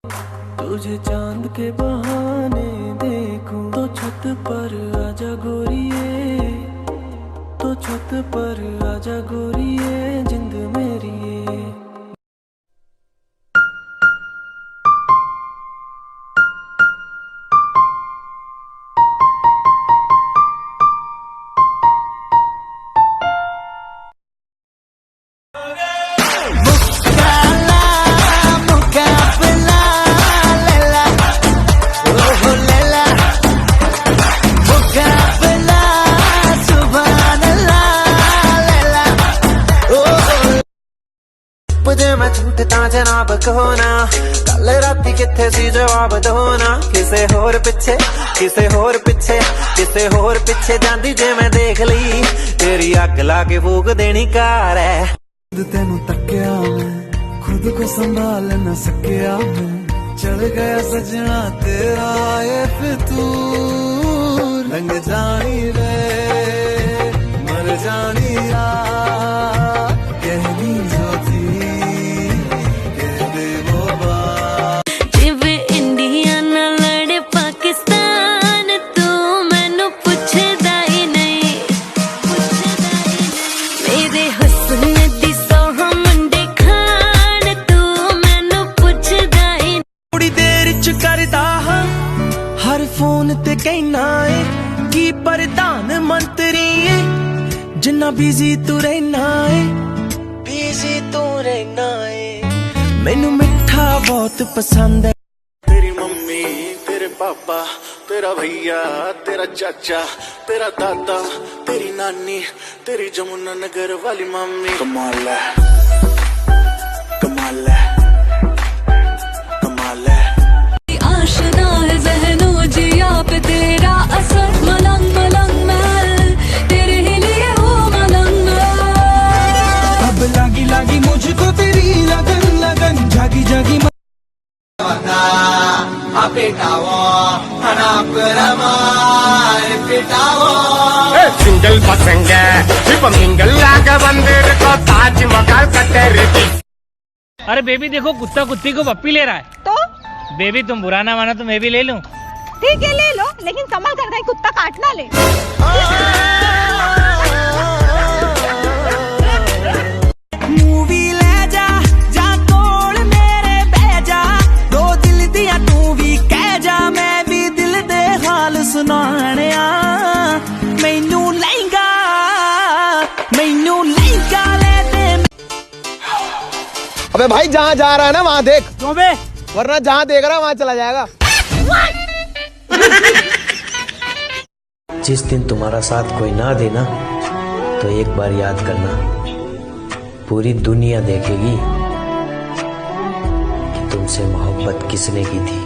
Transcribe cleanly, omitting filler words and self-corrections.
तुझे चांद के बहाने देखूं तो छत पर आजा गोरिए, तो छत पर आजा गोरिए जिंद मेरी ये। जे मैं झूठता जनाब कहो ना, कल राती किथे सी जवाब दो ना। किसे होर पिछे किसे होर पिछे किसे होर पिछे जांदी जे मैं देख ली, तेरी अग ला के फूक देनी कार है। तेनू तकिया मैं खुद को संभाल न सकिया मैं, चढ़ गया सजना तेरा ये फितूर। रंग जानी रे मर जानी यार, कहनी जो थी कह दे वो बात। जिवे इंडिया ना लड़े पाकिस्तान, तू मैनू पुछदा ही नहीं, मेरे हुस्न दी सोह मुंडे खान, तू मैनू पुछदा ही नहीं। थोड़ी देर च करदा हां हर फोन ते कहना है कि प्रधान मंत्री है, जिन्ना बिजी तू रहना है, बिजी तू रहना है। मैनू मिठा बहुत पसंद है। तेरी मम्मी तेरे पापा तेरा भैया तेरा चाचा तेरा दादा तेरी नानी तेरी जमुना नगर वाली मम्मी। कमाल है कमाल है कमाल है। आशना है ज़हनो जिया पे तेरा असर, मलंग मलंग मैं तेरे ही लिए हूँ मलंग मैं। अब लागी लागी मुझको तेरी लगन लगन, जागी जागी ಸಿಂಗಲ್ ಪಸಂಗ ಇಪ್ಪ ಮಿಂಗಲ್ ಆಗ ಬಂದಿರಕೋ ತಾಜ್ ಮಹಲ್ ಕಟ್ಟರಿತಿ। अरे बेबी देखो कुत्ता कुत्ती को पप्पी ले रहा है। तो बेबी तुम बुरा ना मानो तो मैं भी ले लूं। ठीक है ले लो, लेकिन संभल कर कहीं कुत्ता काट ना ले। मूवी ले जा जा कोल मेरे बह जा, दो दिल दिया तू भी कह जा, मैं भी दिल दे हाल सुनाने आ। मैनू लहंगा ले दे। अबे भाई जहाँ जा रहा है ना वहाँ देख, क्यों बे? वरना जहाँ देख रहा है वहाँ चला जाएगा। जिस दिन तुम्हारा साथ कोई ना देना तो एक बार याद करना, पूरी दुनिया देखेगी कि तुमसे मोहब्बत किसने की थी।